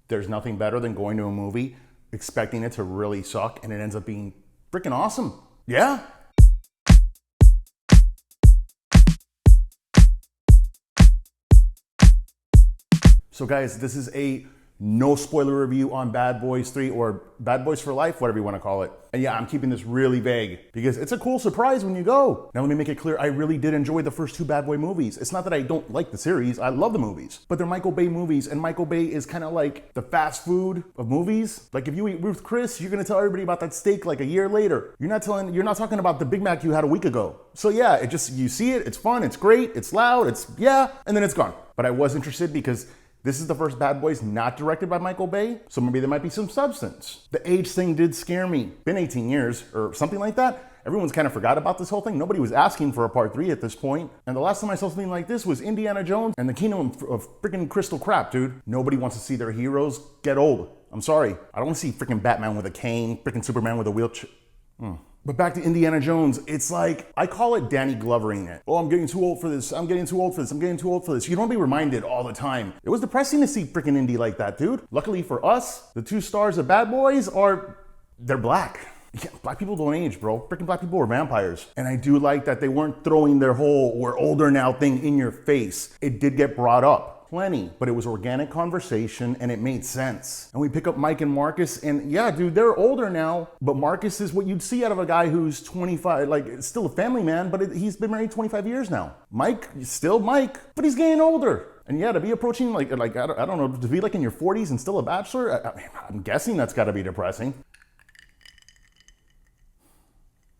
There's nothing better than going to a movie, expecting it to really suck, and it ends up being freaking awesome. Yeah. So guys, this is a no spoiler review on Bad Boys 3 or Bad Boys for Life, whatever you want to call it. And yeah, I'm keeping this really vague because it's a cool surprise when you go. Now let me make it clear, I really did enjoy the first two Bad Boy movies. It's not that I don't like the series, I love the movies, but they're Micheal Bay movies, and Micheal Bay is kind of like the fast food of movies. Like if you eat Ruth Chris, you're gonna tell everybody about that steak like a year later. You're not talking about the Big Mac you had a week ago. So yeah, you see it, it's fun, it's great, it's loud, and then it's gone. But I was interested because this is the first Bad Boys not directed by Micheal Bay, so maybe there might be some substance. The age thing did scare me. Been 18 years or something like that. Everyone's kind of forgot about this whole thing. Nobody was asking for a part 3 at this point. And the last time I saw something like this was Indiana Jones and the Kingdom of freaking Crystal Crap, dude. Nobody wants to see their heroes get old. I'm sorry. I don't want to see freaking Batman with a cane, freaking Superman with a wheelchair. But back to Indiana Jones, it's like, I call it Danny Glovering it. Oh, I'm getting too old for this, I'm getting too old for this, I'm getting too old for this. You don't be reminded all the time. It was depressing to see freaking Indy like that, dude. Luckily for us, the 2 stars of Bad Boys they're black. Yeah, black people don't age, bro. Freaking black people are vampires. And I do like that they weren't throwing their whole "we're older now" thing in your face. It did get brought up. Plenty, but it was organic conversation and it made sense. And we pick up Mike and Marcus, and yeah, dude, they're older now, but Marcus is what you'd see out of a guy who's 25, like still a family man, but he's been married 25 years now. Mike, still Mike, but he's getting older. And yeah, to be approaching like I don't know, to be like in your 40s and still a bachelor, I'm guessing that's gotta be depressing.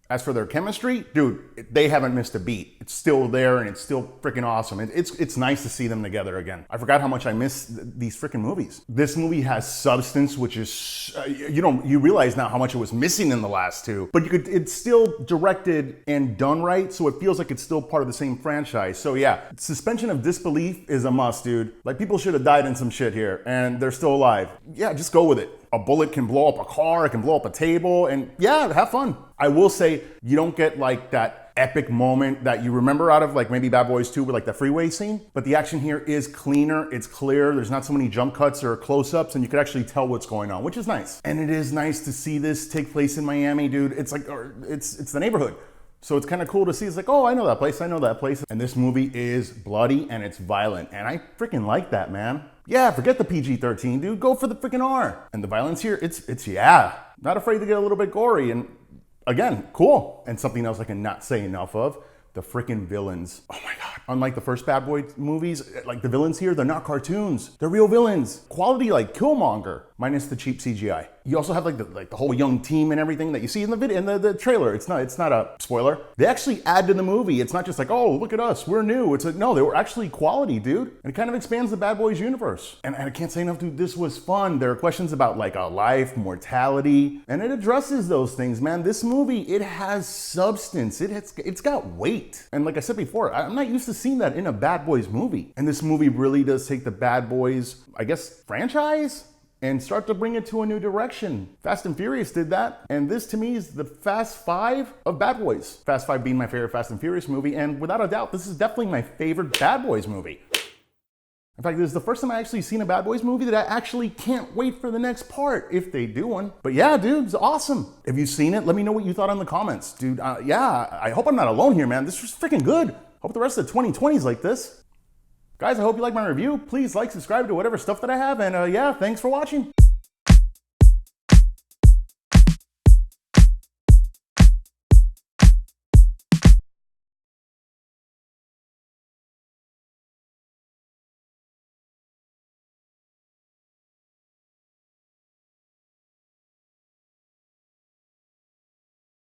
As for their chemistry, dude, they haven't missed a beat. It's still there and it's still freaking awesome. It's nice to see them together again. I forgot how much I miss these freaking movies. This movie has substance, which is, you realize now how much it was missing in the last two, but it's still directed and done right, so it feels like it's still part of the same franchise. So yeah, suspension of disbelief is a must, dude. Like people should have died in some shit here and they're still alive. Yeah, just go with it. A bullet can blow up a car, it can blow up a table, and yeah, have fun. I will say, you don't get like that epic moment that you remember out of like maybe Bad Boys 2 with like the freeway scene, but the action here is cleaner, it's clear, there's not so many jump cuts or close-ups, and you can actually tell what's going on, which is nice. And it is nice to see this take place in Miami, dude. It's like, it's the neighborhood. So it's kind of cool to see. It's like, oh, I know that place, I know that place. And this movie is bloody and it's violent, and I freaking like that, man. Yeah, forget the PG-13, dude. Go for the freaking R. And the violence here, it's yeah. Not afraid to get a little bit gory, and again, cool. And something else I cannot say enough of, the freaking villains. Oh my God. Unlike the first Bad Boy movies, like the villains here, they're not cartoons. They're real villains. Quality like Killmonger, minus the cheap CGI. You also have like the whole young team and everything that you see in the video, in the trailer. It's not a spoiler. They actually add to the movie. It's not just like, oh, look at us, we're new. It's like, no, they were actually quality, dude. And it kind of expands the Bad Boys universe. And I can't say enough, dude, this was fun. There are questions about like life, mortality, and it addresses those things, man. This movie, it has substance. It's got weight. And like I said before, I'm not used to seeing that in a Bad Boys movie. And this movie really does take the Bad Boys, I guess, franchise and start to bring it to a new direction. Fast and Furious did that, and this to me is the Fast 5 of Bad Boys. Fast 5 being my favorite Fast and Furious movie, and without a doubt, this is definitely my favorite Bad Boys movie. In fact, this is the first time I actually seen a Bad Boys movie that I actually can't wait for the next part, if they do one. But yeah, dude, it's awesome. If you've seen it, let me know what you thought in the comments. Dude, yeah, I hope I'm not alone here, man. This was freaking good. Hope the rest of the 2020s like this. Guys, I hope you like my review. Please like, subscribe to whatever stuff that I have, and yeah, thanks for watching.